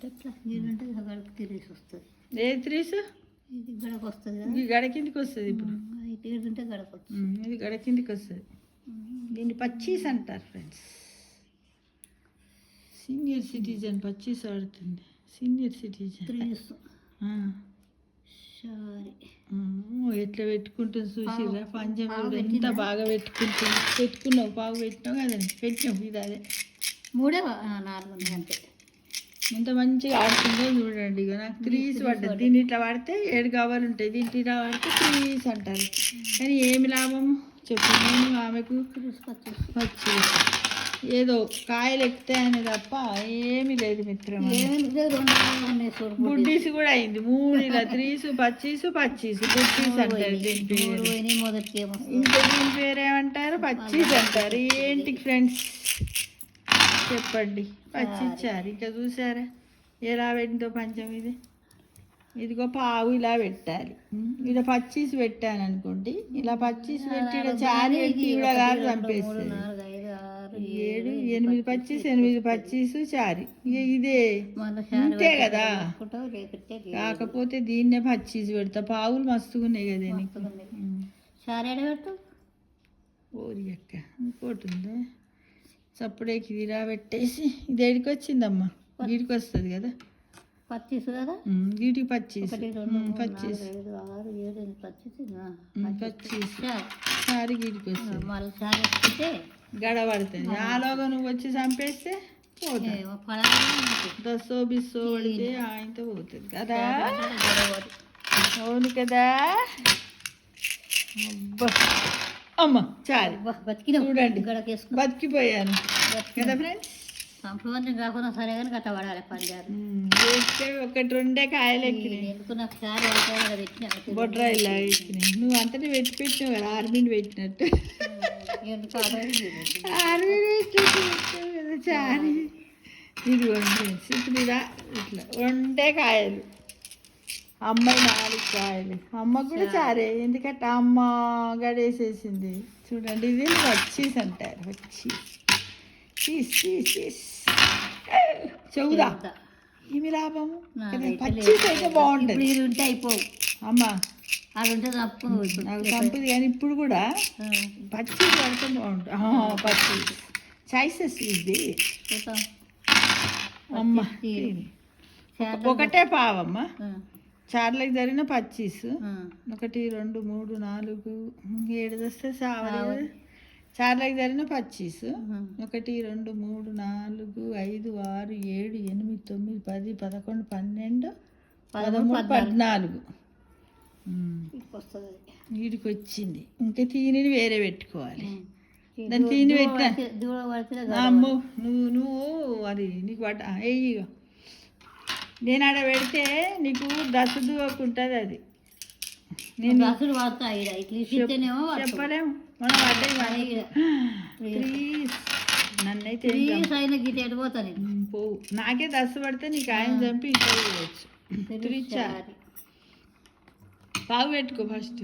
ఎట్లా నీళ్ళుంటే గడకు తిరిగి వస్తుంది. ఏ త్రీసు ఇది గడకు వస్తుంది కదా, ఇది గడ కిందికి వస్తుంది. ఇప్పుడు అయితే ఏడుంటే గడకు వస్తుంది. ఇది గడ కిందికి వస్తుంది. దీన్ని పచ్చీస్ అంటారు ఫ్రెండ్స్. సీనియర్ సిటిజన్ పచ్చీస్ ఆడుతుంది. సీనియర్ సిటిజన్ సారీ ఎట్లా పెట్టుకుంటుంది చూసిరా. పంచం ఎంత బాగా పెట్టుకున్నావు. పావు పెట్టినావు కదండి. పెట్టినావు. ఇది అదే 3 4 అంతే. ఎంత మంచిగా ఆడుతుందో చూడండి. ఇక నాకు 3s పడ్డది. దీన్ని ఇట్లా వాడితే 7 కవర్లు ఉంటాయి. దీంట్లో ఇట్లా వాడితే 3s అంటారు. కానీ ఏమి లాభం చెప్పు. నేను ఆమెకు వచ్చి ఏదో కాయలు ఎక్కుతాయని తప్ప ఏమీ లేదు మిత్రమా. బుడ్డీస్ కూడా అయింది. 3 ఇలా 3s పచ్చీసు బుడ్డీస్ అంటారు. దీని పేరు ఇంకా దీని పేరు ఏమంటారు? పచ్చీస్ అంటారు. ఏంటి ఫ్రెండ్స్ చెప్పండి. పచ్చిచ్చారు. ఇంకా చూసారా ఎలా పెట్టిందో పంచం. ఇదిగో పావు ఇలా పెట్టాలి. ఇలా పచ్చీసు పెట్టాను అనుకోండి. ఇలా పచ్చీసు పెట్టి ఇలా చారి పెట్టి కూడా గారు చంపేస్తుంది. 7 8 పచ్చీసు 8 పచ్చీసు చారి. ఇక ఇదే ఇంతే కదా. కాకపోతే దీన్నే పచ్చీసు పెడతా. పావులు మస్తుగా ఉన్నాయి కదా నీకు. ఓరి అక్క ఇంకోటి ఉంది. చప్పుడేకి ఇలా పెట్టేసి ఇది ఎడికి వచ్చిందమ్మా. గీడికి వస్తుంది కదా పచ్చీసు కదా. గీటికి పచ్చీసు చారి గీడికి వస్తుంది. మళ్ళీ చారి వస్తే గడబడుతుంది. ఆలోగా నువ్వు వచ్చి చంపేస్తే దస్సో బిస్సో పడితే ఆయనతో పోతుంది కదా. అవును కదా. అమ్మ చాలు చూడండి బతికిపోయాను కదా ఫ్రెండ్స్. సంప్రదాయం కాకుండా సరే కానీ గట్ట పడాలి. పంజారు ఒకటి 2 కాయలు ఎక్కినాయి. బొడ్రాయిలా ఎక్కినాయి. నువ్వు అంతనే పెట్టినావు కదా. ఆర్మీని పెట్టినట్టు ఆర్మీని పెట్టినట్టు కదా చారి. ఇదిగోండి ఇప్పుడు ఇలా ఇట్లా 2 కాయలు. అమ్మాయి 4 కాయలు. అమ్మకు కూడా చారే. ఎందుకంటే అమ్మ గడేసేసింది చూడండి. ఇది పచ్చీస్ అంటారు. పచ్చీస్ చెవుదా ఏమి లాభము. పచ్చీస్ అయితే బాగుంటుంది. ఉంటే అయిపోవు అమ్మా. అది ఉంటే నాకు చంపుది. కానీ ఇప్పుడు కూడా పచ్చీస్ పడితే బాగుంటుంది. పచ్చీస్ చాయిసెస్ ఇది అమ్మ. ఒకటే పావమ్మ. చార్లకు జరిగిన పచ్చీసు 1 2 3 4 7 వస్తే సావరి. చార్లకు జరిగిన పచ్చీసు 1 2 3 4 5 6 7 8 9 10 11 12 13 14 వీడికి వచ్చింది. ఇంకా తీనిని వేరే పెట్టుకోవాలి. దాన్ని తీని పెట్టినా అమ్మో నువ్వు అది నీకు పట్ట వెయ్యి. నేను ఆడ పెడితే నీకు దశ దూకుంటుంది. అది నేను చెప్పలేము. మనం నన్నైతే పోవు. నాకే దశ పడితే నీకు ఆయన చంపి ఇచ్చేయచ్చు. పావు పెట్టుకో ఫస్ట్.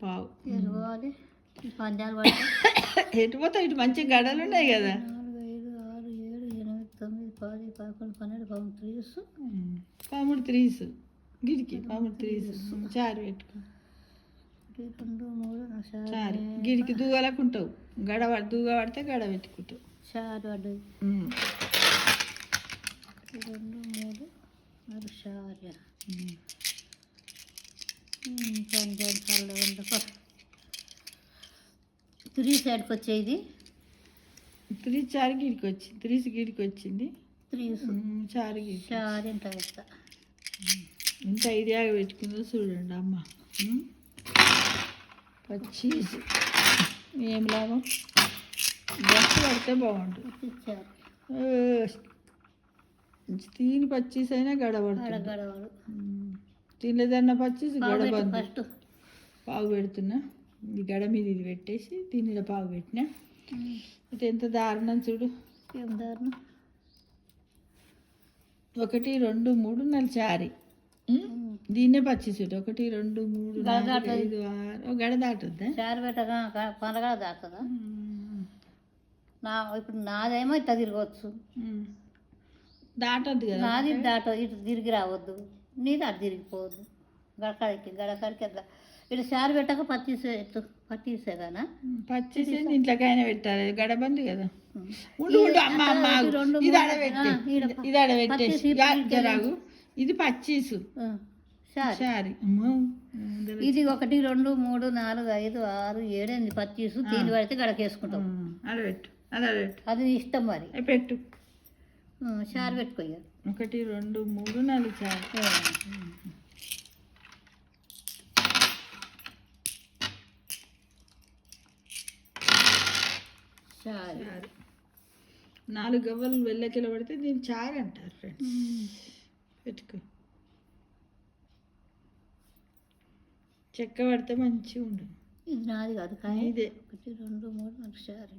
పావు ఎటు పోతావు. ఇటు మంచి గడలు ఉన్నాయి కదా. 13 3s గిడికి 13 చారు పెట్టుకో. చారు గిడికి దూగలకుంటావు. దూగ పడితే గడ పెట్టుకుంటావు. చారు 2 3 చారు 3 సైడ్కి వచ్చేది. 3 చారు గిడికి వచ్చింది. 3 గిడికి వచ్చింది. చారు చారు ఇంత పెడతా. ఇంత ఐడియాగా పెట్టుకుందో చూడండి అమ్మ. పచ్చీసు ఏం లాభం. బస్సు పడితే బాగుంటుంది. తీని పచ్చీస్ అయినా గడబడుతుంది. తినలేదన్న పచ్చీసు గడబద్దు. పావు పెడుతున్నా. ఈ గడ మీద ఇది పెట్టేసి దీనిలో పావు పెట్టినా. ఇది ఎంత దారుణం చూడు. ఏం దారుణం. 1 2 3 4 చారి. దీన్నే పచ్చీసు 1 2 3 4 5 6 గడ దాటుద్దా. చారు పెట్టగా పండగ దాటుతుందా. ఇప్పుడు నాదేమో ఇట్లా తిరగవచ్చు. దాటద్దు కదా నాది దాట ఇటు తిరిగి రావద్దు, నీది అటు తిరిగిపోవద్దు. గడకాడికి అట్లా ఇటు చారు పెట్టక పట్టిసేదానా పచ్చేసి ఇంట్లోకైనా పెట్టాలి, గడబంది కదా. ఉండు ఉండు అమ్మ అమ్మ ఆగు. ఇది ఆడబెట్టే, ఇది ఆడబెట్టేసి జరాగు. ఇది పచ్చీసు సారీ అమ్మో. ఇది 1 2 3 4 5 6 7 8 పచ్చీసు తీని పడితే గడకేసుకుంటాం. ఆడబెట్టు, అది ఆడబెట్టు, అది నీ ఇష్టం మరి. పెట్టు. చారు పెట్టుకోయ్య. 1 2 3 4 చారు. చారు 4 గవ్వలు వెళ్ళకిలో పడితే దీన్ని చారు అంటారు ఫ్రెండ్స్. పెట్టుకో. చెక్క పడితే మంచిగా ఉండదు. ఇది నాది కాదు కానీ ఇదే 1 2 3 4 చారు.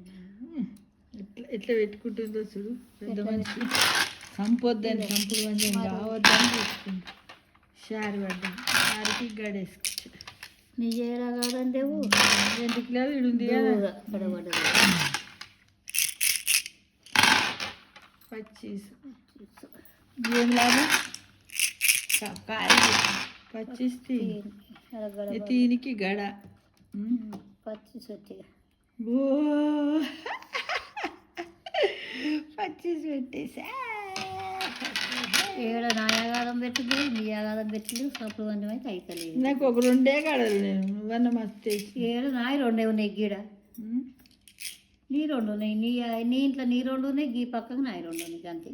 ఎట్లా పెట్టుకుంటుందో చూడు. పెద్ద మనిషి సంపొద్దని సంపుడు కొంచెం కావద్దని పెట్టుకుంది. షారు పడ్డాం, షారుకి గడేసుకోవచ్చు. నీ చేయరా కాదంటేవు 2 కిలోలు ఇడుంది కదా. పచ్చీసు ఏం లాభం, కాయలు పచ్చిసి దీనికి గడ పచ్చీసు వచ్చి పచ్చీసు పెట్టేసా. ఏడ నా యాగాదం పెట్టింది, నీ యాగాదం పెట్టింది, సప్పుడు కొంచెం అయితే అయితలేదు. నాకు ఒక 2 కడలు నేను నువ్వన్న మస్తు ఏడు నాయి 2 ఉన్నాయి గీడ. నీ 2 ఉన్నాయి, నీ ఇంట్లో నీ 2 ఉన్నాయి, గీ పక్కకు నాయి 2 ఉన్నాయి అంతే.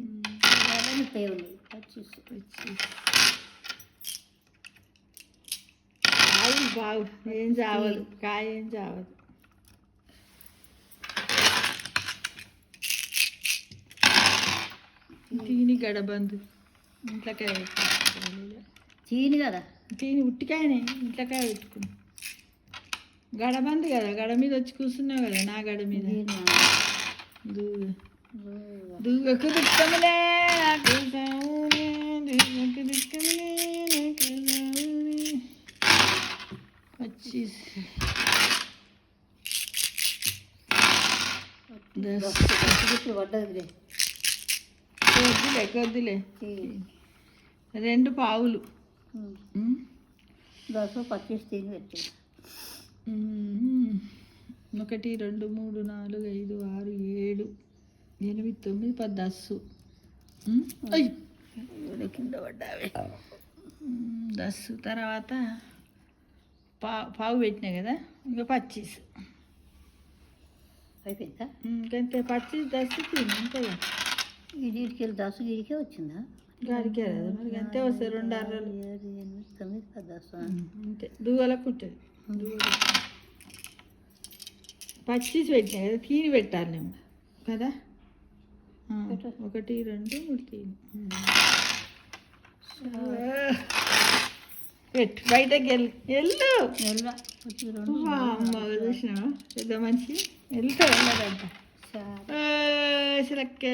మిగతాయి ఉన్నాయి పచ్చీసు. కాయ బాగు ఏం చావదు, కాయ ఏం చావదు. తీని గడబందు ఇంట్లోకాయ పెట్టుకుంటా. చీని కదా, తీని ఉట్టికాయనే ఇంట్లోకాయ పెట్టుకుని. గడబంది కదా, గడ మీద వచ్చి కూర్చున్నావు కదా, నా గడ మీద. దూగకు దుఃఖములే నాకు సావులే, దూగకు దుఃఖములే నాకు సావులే. పచ్చీసు పడ్డది. కొద్దిలే 2 పావులు. 10 పచ్చీసు తిని పెట్టి 1 2 3 4 5 6 7 8 9 10 10 కింద పడ్డావి. 10 తర్వాత పావు పెట్టినా కదా, ఇంకా పచ్చీసు అయిపోయిందా. ఇంకంతే పచ్చీసు 10 తిని అంతే కదా. ఇడికి 10 గిడికే వచ్చిందా, గాడికే కదా మరి, అంతే వస్తాయి. 2 6 7 8 9 10 అంతే. దూగలకు ఉంటుంది. పచ్చీసు పెట్టినా కదా, తీని పెట్టాలి నేను కదా. 1 2 3 తీని పెట్టు. బయటకి వెళ్ళు. అమ్మ చూసినావా పెద్ద మనిషి వెళ్ళదంట. సిలక్క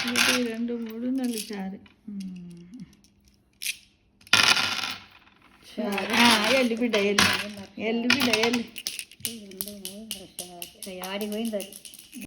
1 2 3 4 చారు. ఎల్లు బిడ్డ ఎల్లు బిడ్డ ఎల్లు. ఆడిపోయింది అది.